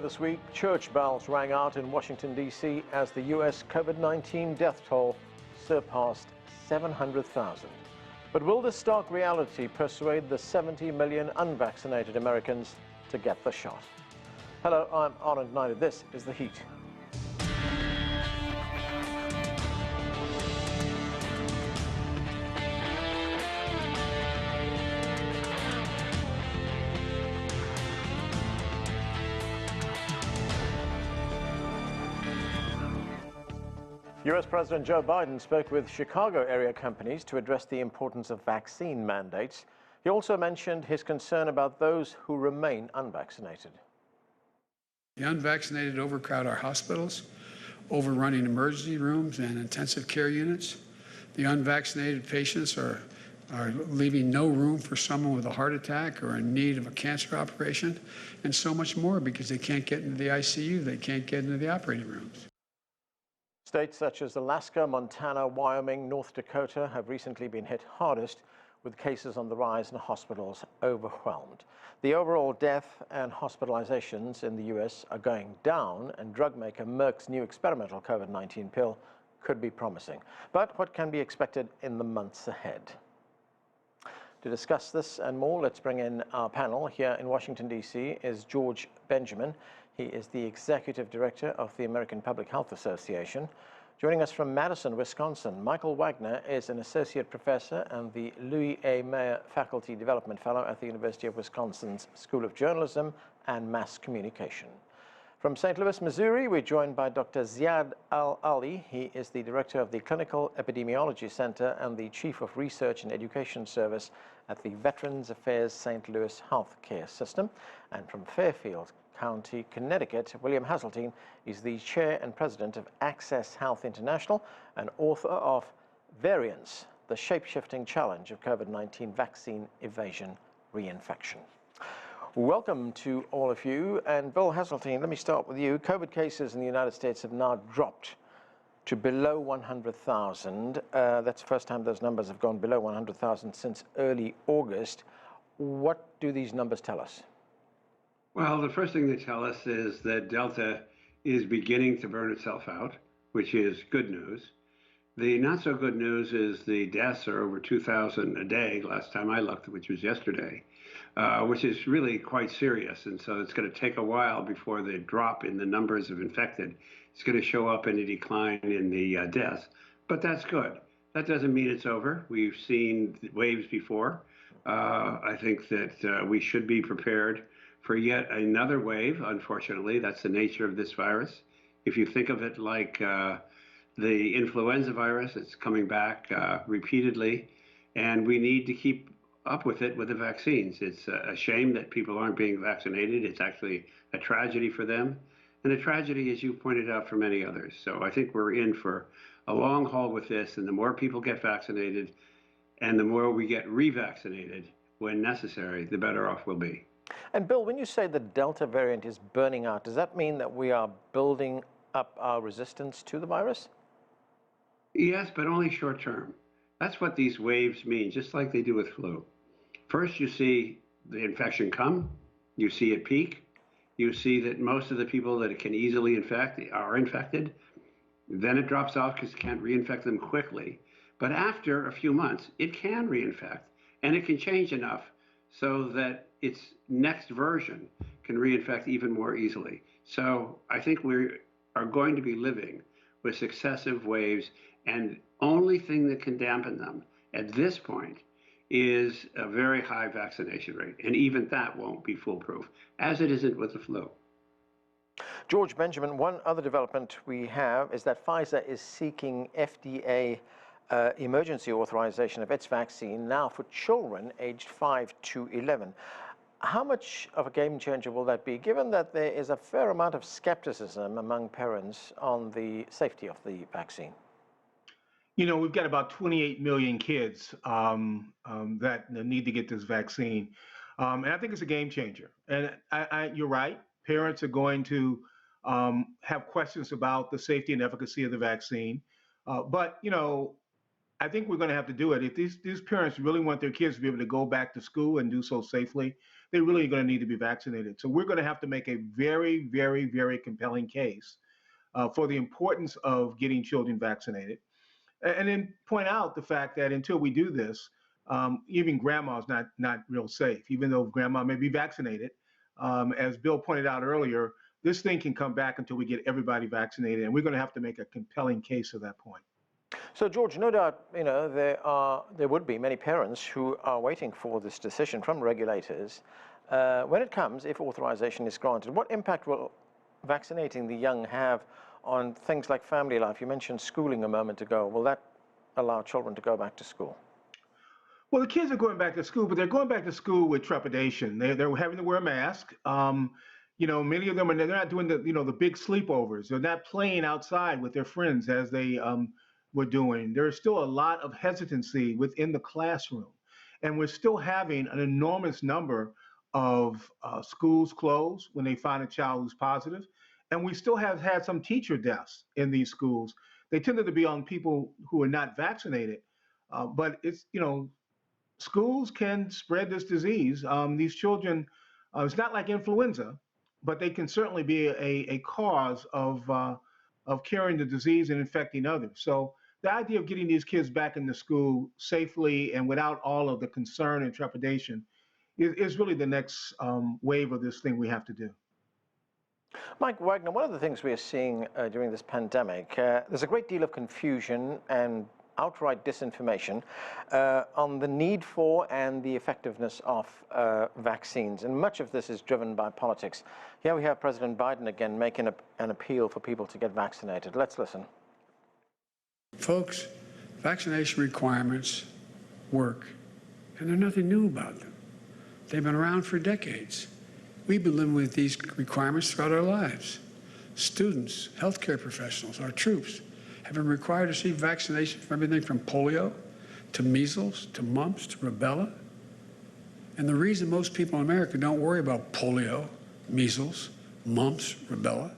this week, church bells rang out in Washington, D.C. as the U.S. COVID-19 death toll surpassed 700,000. But will this stark reality persuade the 70 million unvaccinated Americans to get the shot? Hello, I'm Arnold United. This is The Heat. U.S. President Joe Biden spoke with Chicago area companies to address the importance of vaccine mandates. He also mentioned his concern about those who remain unvaccinated. The unvaccinated overcrowd our hospitals, overrunning emergency rooms and intensive care units. The unvaccinated patients are leaving no room for someone with a heart attack or in need of a cancer operation, and so much more because they can't get into the ICU, they can't get into the operating rooms. States such as Alaska, Montana, Wyoming, North Dakota have recently been hit hardest, with cases on the rise and hospitals overwhelmed. The overall death and hospitalizations in the U.S. are going down, and drug maker Merck's new experimental COVID-19 pill could be promising. But what can be expected in the months ahead? To discuss this and more, let's bring in our panel. Here in Washington, D.C. is George Benjamin. He is the Executive Director of the American Public Health Association. Joining us from Madison, Wisconsin, Michael Wagner is an Associate Professor and the Louis A. Mayer Faculty Development Fellow at the University of Wisconsin's School of Journalism and Mass Communication. From St. Louis, Missouri, we're joined by Dr. Ziyad Al-Aly. He is the Director of the Clinical Epidemiology Center and the Chief of Research and Education Service at the Veterans Affairs St. Louis Healthcare System. And from Fairfield County, Connecticut, William Haseltine is the Chair and President of Access Health International and author of Variants, the Shape-Shifting Challenge of COVID-19 Vaccine Evasion Reinfection. Welcome to all of you. And Bill Haseltine, let me start with you. COVID cases in the United States have now dropped to below 100,000. That's the first time those numbers have gone below 100,000 since early August. What do these numbers tell us? Well, the first thing they tell us is that Delta is beginning to burn itself out, which is good news. The not so good news is the deaths are over 2,000 a day, last time I looked, which was yesterday, which is really quite serious. And so it's going to take a while before the drop in the numbers of infected is going to show up in a decline in the deaths. But that's good. That doesn't mean it's over. We've seen waves before. I think that we should be prepared for yet another wave. Unfortunately, that's the nature of this virus. If you think of it like the influenza virus, it's coming back repeatedly, and we need to keep up with it with the vaccines. It's a shame that people aren't being vaccinated. It's actually a tragedy for them, and a tragedy, as you pointed out, for many others. So I think we're in for a long haul with this, and the more people get vaccinated and the more we get revaccinated when necessary, the better off we'll be. And Bill, when you say the Delta variant is burning out, does that mean that we are building up our resistance to the virus? Yes, but only short term. That's what these waves mean, just like they do with flu. First, you see the infection come, you see it peak, you see that most of the people that it can easily infect are infected. Then it drops off because it can't reinfect them quickly. But after a few months, it can reinfect, and it can change enough so that its next version can reinfect even more easily. So I think we are going to be living with successive waves, and only thing that can dampen them at this point is a very high vaccination rate. And even that won't be foolproof, as it isn't with the flu. George Benjamin, one other development we have is that Pfizer is seeking FDA emergency authorization of its vaccine now for children aged 5 to 11. How much of a game changer will that be, given that there is a fair amount of skepticism among parents on the safety of the vaccine? You know, we've got about 28 million kids that need to get this vaccine. And I think it's a game changer. And you're right. Parents are going to have questions about the safety and efficacy of the vaccine. But, you know, I think we're going to have to do it. If these parents really want their kids to be able to go back to school and do so safely, they really are going to need to be vaccinated. So we're going to have to make a very, very, very compelling case for the importance of getting children vaccinated. And then point out the fact that until we do this, even grandma's not real safe, even though grandma may be vaccinated. As Bill pointed out earlier, this thing can come back until we get everybody vaccinated, and we're going to have to make a compelling case at that point. So, George, no doubt, there would be many parents who are waiting for this decision from regulators. When it comes, if authorization is granted, what impact will vaccinating the young have on things like family life? You mentioned schooling a moment ago. Will that allow children to go back to school? Well, the kids are going back to school, but they're going back to school with trepidation. They're having to wear a mask. Many of them they're not doing the big sleepovers. They're not playing outside with their friends as they were doing. There's still a lot of hesitancy within the classroom, and we're still having an enormous number of schools closed when they find a child who's positive, and we still have had some teacher deaths in these schools. They tended to be on people who are not vaccinated, but it's schools can spread this disease. These children, it's not like influenza, but they can certainly be a cause of carrying the disease and infecting others. So the idea of getting these kids back into school safely and without all of the concern and trepidation is really the next wave of this thing we have to do. Mike Wagner, one of the things we are seeing during this pandemic, there's a great deal of confusion and outright disinformation on the need for and the effectiveness of vaccines. And much of this is driven by politics. Here we have President Biden again making an appeal for people to get vaccinated. Let's listen. Folks, vaccination requirements work, and there's nothing new about them. They've been around for decades. We've been living with these requirements throughout our lives. Students, healthcare professionals, our troops have been required to receive vaccination for everything from polio to measles to mumps to rubella. And the reason most people in America don't worry about polio, measles, mumps, rubella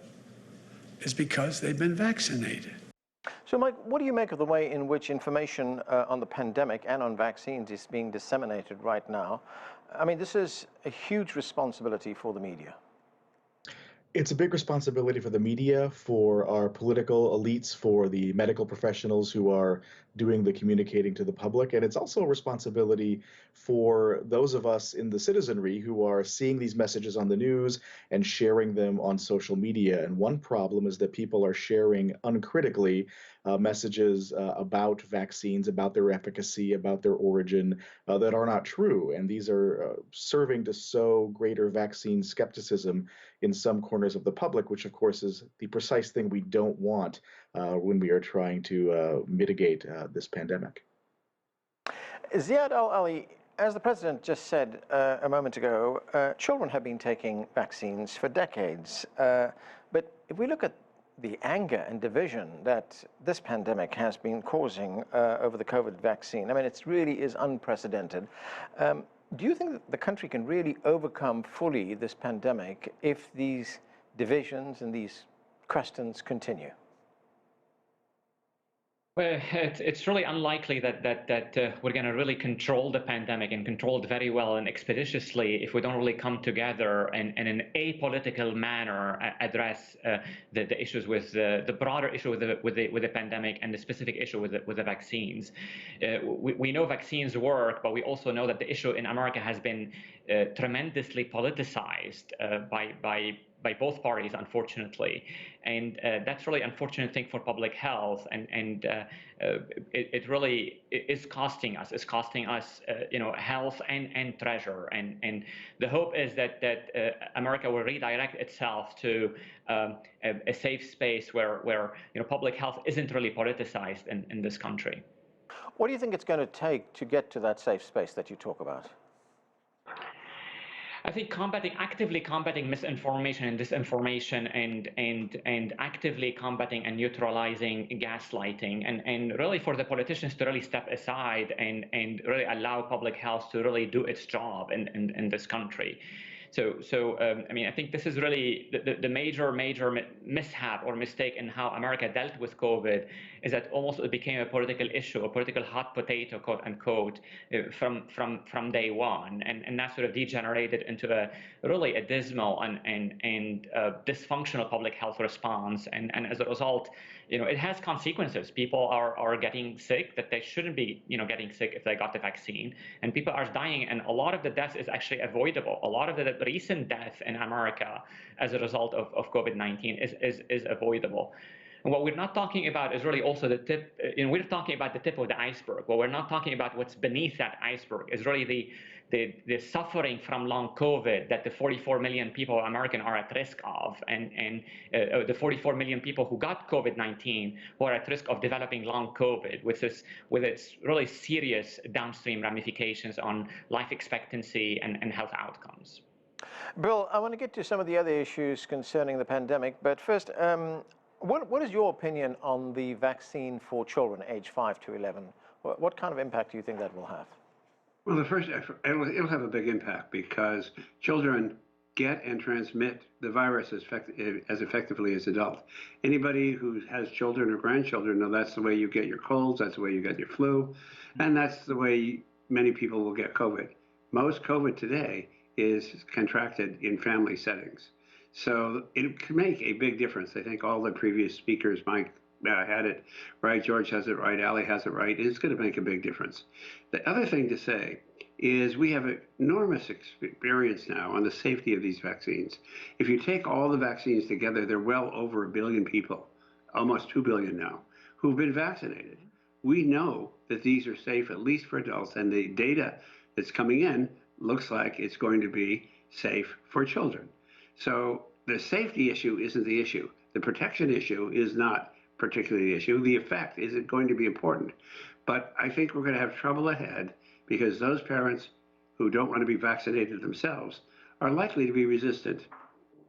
is because they've been vaccinated. So, Mike, what do you make of the way in which information on the pandemic and on vaccines is being disseminated right now? I mean, this is a huge responsibility for the media. It's a big responsibility for the media, for our political elites, for the medical professionals who are doing the communicating to the public. And it's also a responsibility for those of us in the citizenry who are seeing these messages on the news and sharing them on social media. And one problem is that people are sharing uncritically messages about vaccines, about their efficacy, about their origin that are not true. And these are serving to sow greater vaccine skepticism in some corners of the public, which of course is the precise thing we don't want when we are trying to mitigate this pandemic. Ziyad Al-Aly, as the president just said a moment ago, children have been taking vaccines for decades. But if we look at the anger and division that this pandemic has been causing over the COVID vaccine, I mean, it really is unprecedented. Do you think that the country can really overcome fully this pandemic if these divisions and these questions continue? Well, it's really unlikely that we're going to really control the pandemic and control it very well and expeditiously if we don't really come together and in an apolitical manner address the issues with the broader issue with the pandemic and the specific issue with the vaccines. We know vaccines work, but we also know that the issue in America has been tremendously politicized by both parties, unfortunately, and that's really unfortunate thing for public health, and it really is costing us. It's costing us, health and treasure, and the hope is that America will redirect itself to a safe space where public health isn't really politicized in this country. What do you think it's going to take to get to that safe space that you talk about? I think actively combating misinformation and disinformation and actively combating and neutralizing gaslighting and really for the politicians to really step aside and really allow public health to really do its job in this country. I mean, I think this is really the major mishap or mistake in how America dealt with COVID, is that almost it became a political issue, a political hot potato, quote unquote, from day one, and that sort of degenerated into a dismal and dysfunctional public health response, and as a result, it has consequences. People are getting sick that they shouldn't be, getting sick if they got the vaccine, and people are dying, and a lot of the deaths is actually avoidable. A lot of the recent death in America as a result of COVID-19 is avoidable. And what we're not talking about is really also the tip. We're talking about the tip of the iceberg. What we're not talking about, what's beneath that iceberg, is really the suffering from long COVID that the 44 million people American are at risk of, and the 44 million people who got COVID-19 who are at risk of developing long COVID, with its really serious downstream ramifications on life expectancy and health outcomes. Bill, I want to get to some of the other issues concerning the pandemic, but first, what is your opinion on the vaccine for children aged 5 to 11? What kind of impact do you think that will have? Well, it'll have a big impact because children get and transmit the virus as effectively as adults. Anybody who has children or grandchildren know that's the way you get your colds, that's the way you get your flu, and that's the way many people will get COVID. Most COVID today is contracted in family settings. So it can make a big difference. I think all the previous speakers, Mike had it right, George has it right, Al-Aly has it right. It's going to make a big difference. The other thing to say is we have enormous experience now on the safety of these vaccines. If you take all the vaccines together, there are well over 1 billion people, almost 2 billion now, who've been vaccinated. We know that these are safe, at least for adults, and the data that's coming in looks like it's going to be safe for children. So the safety issue isn't the issue. The protection issue is not particularly the issue. The effect is going to be important. But I think we're going to have trouble ahead because those parents who don't want to be vaccinated themselves are likely to be resistant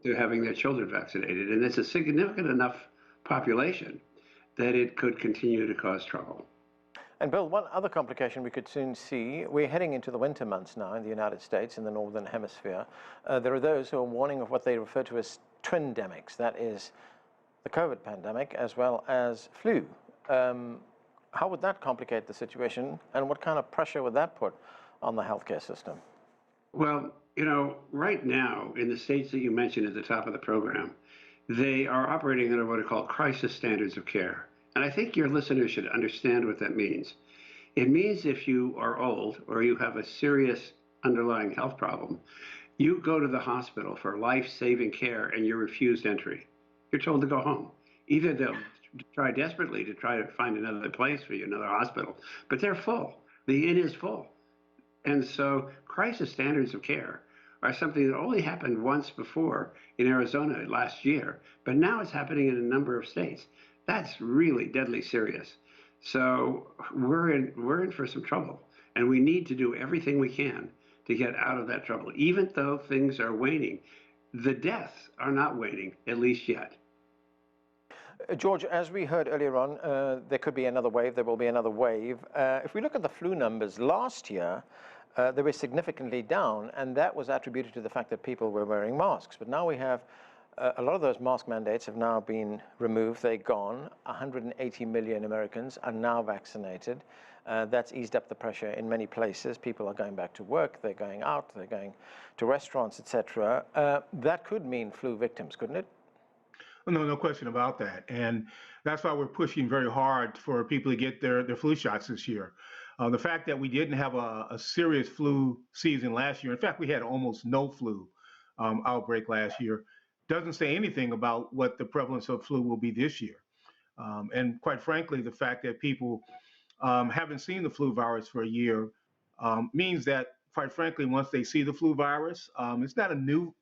to having their children vaccinated. And it's a significant enough population that it could continue to cause trouble. And Bill, one other complication we could soon see, we're heading into the winter months now in the United States, in the Northern Hemisphere. There are those who are warning of what they refer to as twindemics, that is the COVID pandemic as well as flu. How would that complicate the situation, and what kind of pressure would that put on the healthcare system? Well, right now in the states that you mentioned at the top of the program, they are operating under what are called crisis standards of care. And I think your listeners should understand what that means. It means if you are old or you have a serious underlying health problem, you go to the hospital for life-saving care and you're refused entry. You're told to go home. Either they'll try desperately to try to find another place for you, another hospital, but they're full. The inn is full. And so crisis standards of care are something that only happened once before in Arizona last year, but now it's happening in a number of states. That's really deadly serious. So we're in for some trouble, and we need to do everything we can to get out of that trouble. Even though things are waning, the deaths are not waning, at least yet. George, as we heard earlier on, there could be another wave, there will be another wave. If we look at the flu numbers last year, they were significantly down, and that was attributed to the fact that people were wearing masks. But now we have a lot of those mask mandates have now been removed. They're gone. 180 million Americans are now vaccinated. That's eased up the pressure in many places. People are going back to work. They're going out. They're going to restaurants, etc. That could mean flu victims, couldn't it? No question about that. And that's why we're pushing very hard for people to get their flu shots this year. The fact that we didn't have a serious flu season last year, in fact, we had almost no flu outbreak last year, doesn't say anything about what the prevalence of flu will be this year. And quite frankly, the fact that people haven't seen the flu virus for a year means that, quite frankly, once they see the flu virus, it's not a new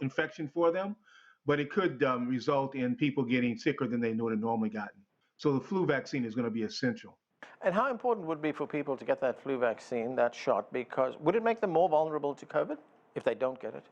infection for them, but it could result in people getting sicker than they would have normally gotten. So the flu vaccine is going to be essential. And how important would it be for people to get that flu vaccine, that shot, because would it make them more vulnerable to COVID if they don't get it?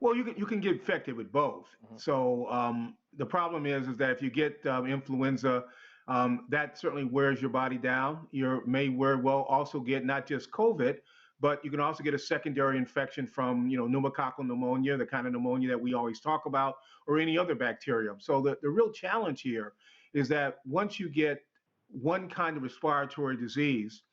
Well, you can get infected with both. Mm-hmm. So the problem is that if you get influenza, that certainly wears your body down. You may very well also get not just COVID, but you can also get a secondary infection from, pneumococcal pneumonia, the kind of pneumonia that we always talk about, or any other bacterium. So the real challenge here is that once you get one kind of respiratory disease,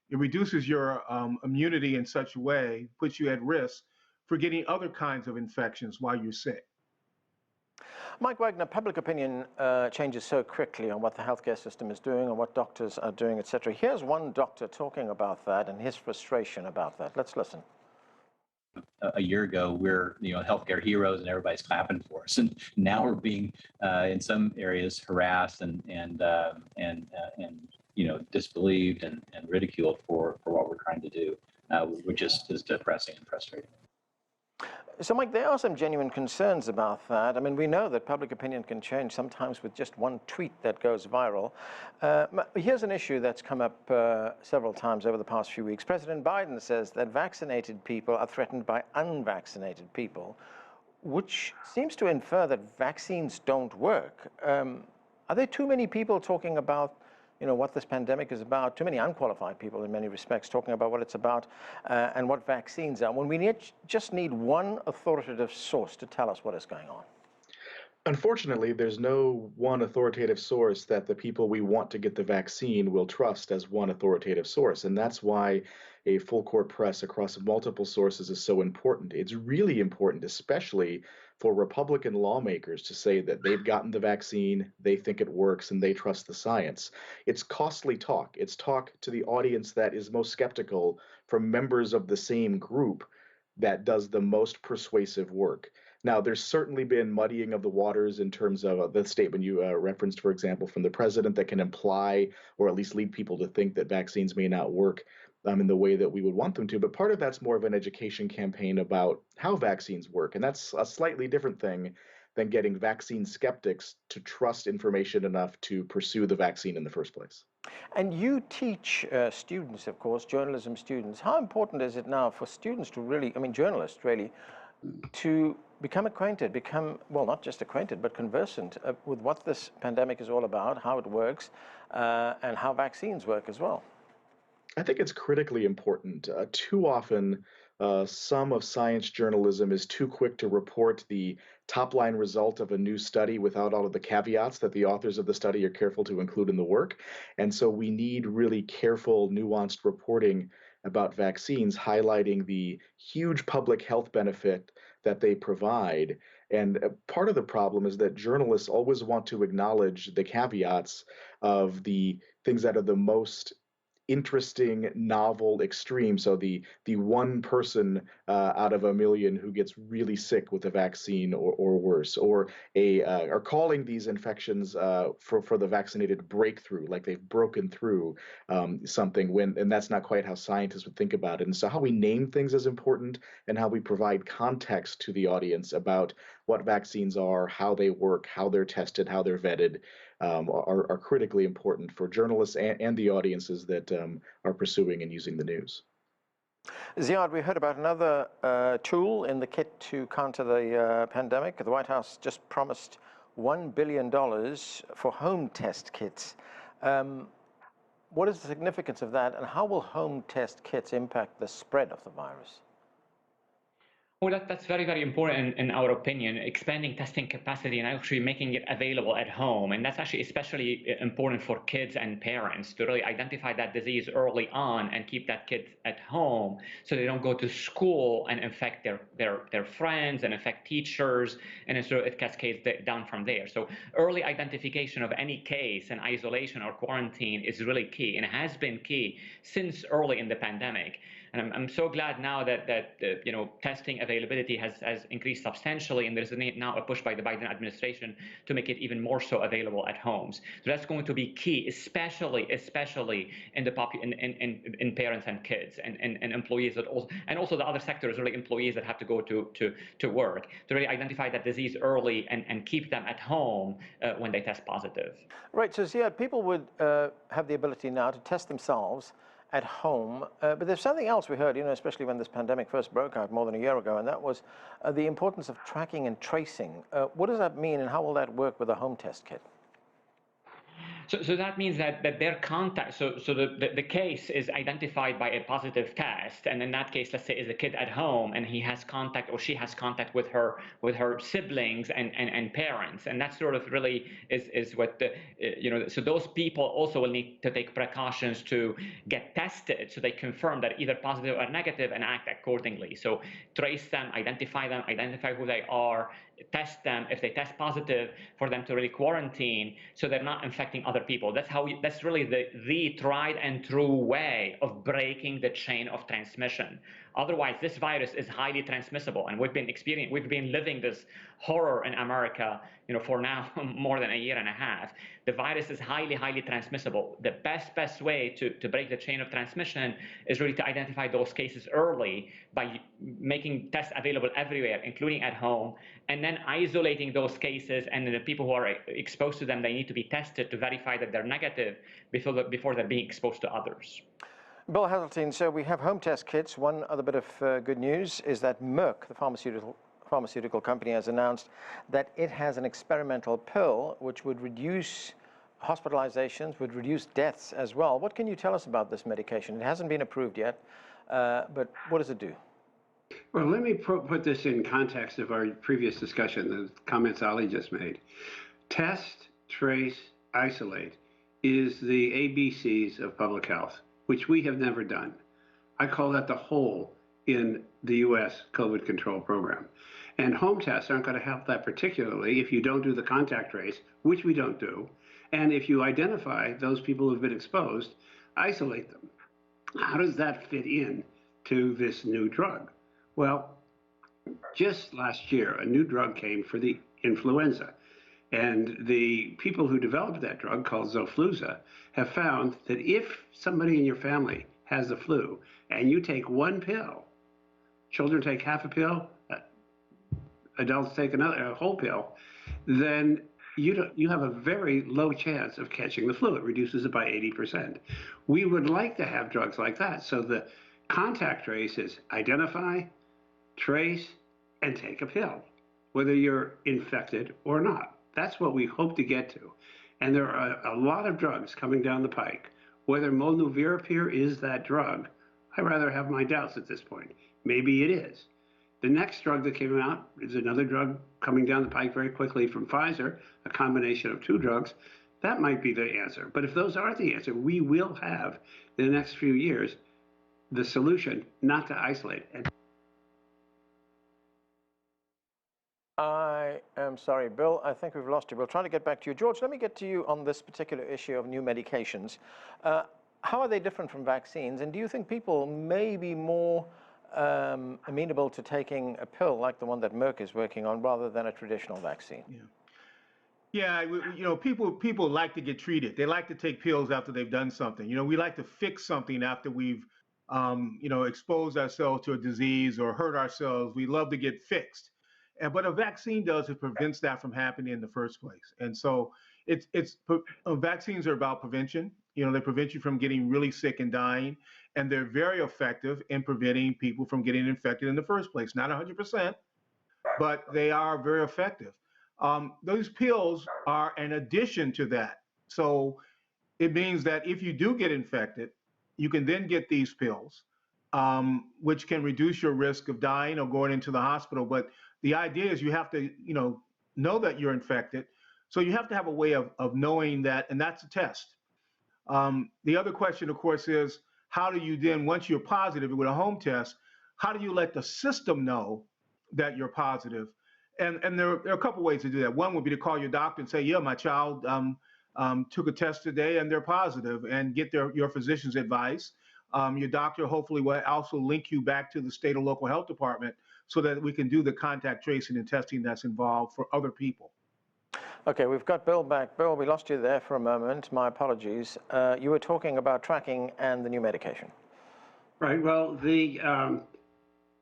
it reduces your immunity in such a way, puts you at risk for getting other kinds of infections while you're sick. Mike Wagner, public opinion changes so quickly on what the healthcare system is doing and what doctors are doing, etc. Here's one doctor talking about that and his frustration about that. Let's listen. A year ago, we're healthcare heroes and everybody's clapping for us, and now we're being in some areas harassed and disbelieved and ridiculed for what we're trying to do, which is depressing and frustrating. So, Mike, there are some genuine concerns about that. I mean, we know that public opinion can change sometimes with just one tweet that goes viral. Here's an issue that's come up several times over the past few weeks. President Biden says that vaccinated people are threatened by unvaccinated people, which seems to infer that vaccines don't work. Are there too many people talking about what this pandemic is about, too many unqualified people in many respects talking about what it's about and what vaccines are, when we just need one authoritative source to tell us what is going on? Unfortunately, there's no one authoritative source that the people we want to get the vaccine will trust as one authoritative source. And that's why a full court press across multiple sources is so important. It's really important, especially for Republican lawmakers, to say that they've gotten the vaccine, they think it works, and they trust the science. It's costly talk. It's talk to the audience that is most skeptical from members of the same group that does the most persuasive work. Now, there's certainly been muddying of the waters in terms of the statement you referenced, for example, from the president that can imply or at least lead people to think that vaccines may not work in the way that we would want them to. But part of that's more of an education campaign about how vaccines work. And that's a slightly different thing than getting vaccine skeptics to trust information enough to pursue the vaccine in the first place. And you teach students, of course, journalism students. How important is it now for students to really, journalists really, to become acquainted, well, not just acquainted, but conversant with what this pandemic is all about, how it works, and how vaccines work as well? I think it's critically important. Too often, some of science journalism is too quick to report the top-line result of a new study without all of the caveats that the authors of the study are careful to include in the work. And so we need really careful, nuanced reporting about vaccines, highlighting the huge public health benefit that they provide. And part of the problem is that journalists always want to acknowledge the caveats of the things that are the most interesting, novel, extreme. So the one person out of a million who gets really sick with a vaccine or worse, or are calling these infections for the vaccinated breakthrough, like they've broken through something, and that's not quite how scientists would think about it. And so how we name things is important, and how we provide context to the audience about what vaccines are, how they work, how they're tested, how they're vetted, are critically important for journalists and the audiences that are pursuing and using the news. Ziyad, we heard about another tool in the kit to counter the pandemic. The White House just promised $1 billion for home test kits. What is the significance of that, and how will home test kits impact the spread of the virus? Well, that's very, very important in our opinion, expanding testing capacity and actually making it available at home. And that's actually especially important for kids and parents to really identify that disease early on and keep that kid at home so they don't go to school and infect their friends and infect teachers, and so it cascades down from there. So early identification of any case and isolation or quarantine is really key, and has been key since early in the pandemic. And I'm so glad now that testing availability has increased substantially, and there's now a push by the Biden administration to make it even more so available at homes. So that's going to be key, especially in the in parents and kids and employees that also the other sectors, really employees that have to go to work, to really identify that disease early and keep them at home when they test positive. Right. So Ziyad, people would have the ability now to test themselves at home, but there's something else we heard, especially when this pandemic first broke out more than a year ago, and that was the importance of tracking and tracing. What does that mean, and how will that work with a home test kit? So that means that their contact, so the case is identified by a positive test, and in that case, let's say is a kid at home and he has contact or she has contact with her siblings and parents, and that sort of really is what the so those people also will need to take precautions to get tested so they confirm that either positive or negative and act accordingly. So trace them, identify who they are, test them. If they test positive, for them to really quarantine so they're not infecting other people. That's really the tried and true way of breaking the chain of transmission. Otherwise, this virus is highly transmissible, and we've been living this horror in America, for now more than a year and a half. The virus is highly transmissible. The best way to break the chain of transmission is really to identify those cases early by making tests available everywhere, including at home, and then isolating those cases, and the people who are exposed to them, they need to be tested to verify that they're negative before they're being exposed to others. Bill Haseltine, so we have home test kits. One other bit of good news is that Merck, the pharmaceutical company, has announced that it has an experimental pill which would reduce hospitalizations, would reduce deaths as well. What can you tell us about this medication? It hasn't been approved yet, but what does it do? Well, let me put this in context of our previous discussion, the comments Ali just made. Test, trace, isolate is the ABCs of public health, which we have never done. I call that the hole in the U.S. COVID control program. And home tests aren't going to help that particularly if you don't do the contact trace, which we don't do. And if you identify those people who've been exposed, isolate them. How does that fit in to this new drug? Well, just last year, a new drug came for the influenza. And the people who developed that drug, called Xofluza, have found that if somebody in your family has the flu and you take one pill, children take half a pill, adults take a whole pill, then you have a very low chance of catching the flu. It reduces it by 80%. We would like to have drugs like that. So the contact trace is identify, trace, and take a pill, whether you're infected or not. That's what we hope to get to. And there are a lot of drugs coming down the pike. Whether molnupiravir is that drug, I rather have my doubts at this point. Maybe it is. The next drug that came out is another drug coming down the pike very quickly from Pfizer, a combination of two drugs. That might be the answer. But if those aren't the answer, we will have, in the next few years, the solution not to isolate. I am sorry, Bill, I think we've lost you. We'll try to get back to you. George, let me get to you on this particular issue of new medications. How are they different from vaccines? And do you think people may be more amenable to taking a pill like the one that Merck is working on rather than a traditional vaccine? Yeah, people like to get treated. They like to take pills after they've done something. We like to fix something after we've, exposed ourselves to a disease or hurt ourselves. We love to get fixed. And what a vaccine does is prevents that from happening in the first place. And so vaccines are about prevention. They prevent you from getting really sick and dying, and they're very effective in preventing people from getting infected in the first place. Not 100%, but they are very effective. Those pills are an addition to that. So it means that if you do get infected, you can then get these pills, which can reduce your risk of dying or going into the hospital. But the idea is you have to, know that you're infected. So you have to have a way of knowing that, and that's a test. The other question, of course, is how do you then, once you're positive with a home test, how do you let the system know that you're positive? And there are a couple ways to do that. One would be to call your doctor and say, yeah, my child took a test today and they're positive, and get your physician's advice. Your doctor hopefully will also link you back to the state or local health department so that we can do the contact tracing and testing that's involved for other people. Okay, we've got Bill back. Bill, we lost you there for a moment. My apologies. You were talking about tracking and the new medication. Right. Well, the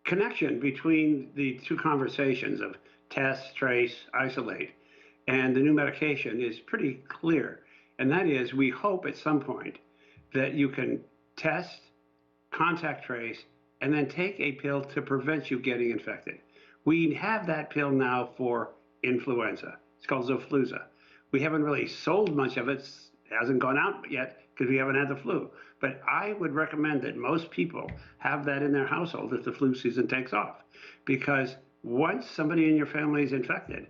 connection between the two conversations of test, trace, isolate, and the new medication is pretty clear. And that is, we hope at some point that you can test, contact trace, and then take a pill to prevent you getting infected. We have that pill now for influenza. It's called Xofluza. We haven't really sold much of it hasn't gone out yet because we haven't had the flu. But I would recommend that most people have that in their household if the flu season takes off. Because once somebody in your family is infected,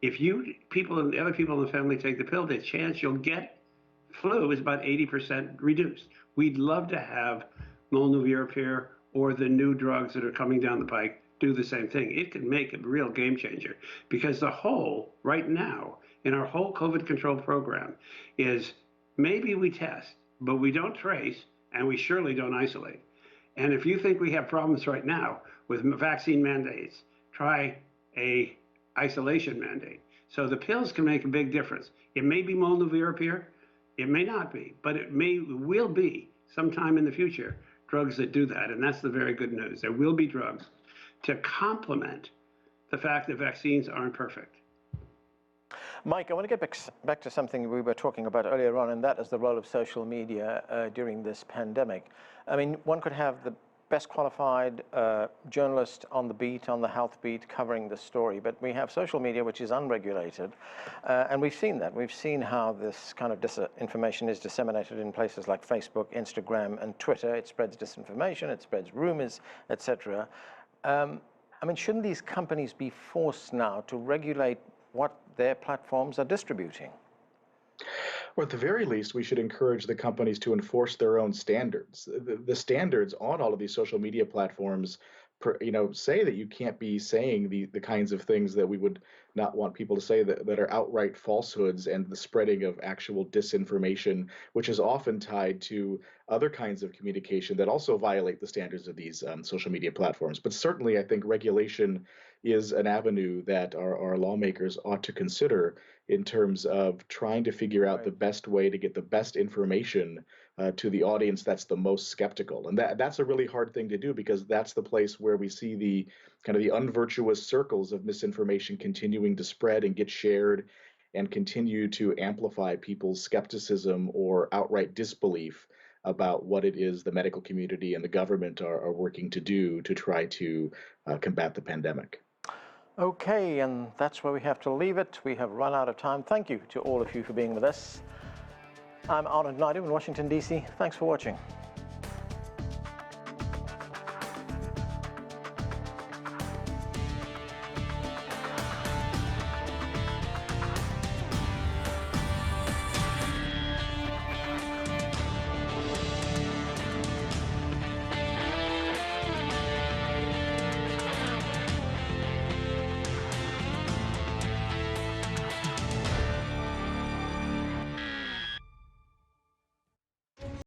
if you people and the other people in the family take the pill, the chance you'll get flu is about 80% reduced. We'd love to have molnupiravir or the new drugs that are coming down the pike do the same thing. It could make a real game changer, because the whole right now in our whole COVID control program is maybe we test, but we don't trace, and we surely don't isolate. And if you think we have problems right now with vaccine mandates, try a isolation mandate. So the pills can make a big difference. It may be molnupiravir, it may not be, but it will be sometime in the future drugs that do that. And that's the very good news. There will be drugs to complement the fact that vaccines aren't perfect. Mike, I want to get back to something we were talking about earlier on, and that is the role of social media during this pandemic. I mean, one could have the best qualified journalist on the beat, on the health beat, covering the story, but we have social media which is unregulated, and we've seen that. We've seen how this kind of disinformation is disseminated in places like Facebook, Instagram, and Twitter. It spreads disinformation, it spreads rumors, etc. I mean, shouldn't these companies be forced now to regulate what their platforms are distributing? Well, at the very least, we should encourage the companies to enforce their own standards. The standards on all of these social media platforms, say that you can't be saying the kinds of things that we would not want people to say, that are outright falsehoods, and the spreading of actual disinformation, which is often tied to other kinds of communication that also violate the standards of these social media platforms. But certainly, I think regulation is an avenue that our lawmakers ought to consider in terms of trying to figure out the best way to get the best information to the audience that's the most skeptical. And that's a really hard thing to do, because that's the place where we see the kind of the unvirtuous circles of misinformation continuing to spread and get shared and continue to amplify people's skepticism or outright disbelief about what it is the medical community and the government are working to do to try to combat the pandemic. Okay, and that's where we have to leave it. We have run out of time. Thank you to all of you for being with us. I'm Arnold Naidu in Washington, D.C. Thanks for watching.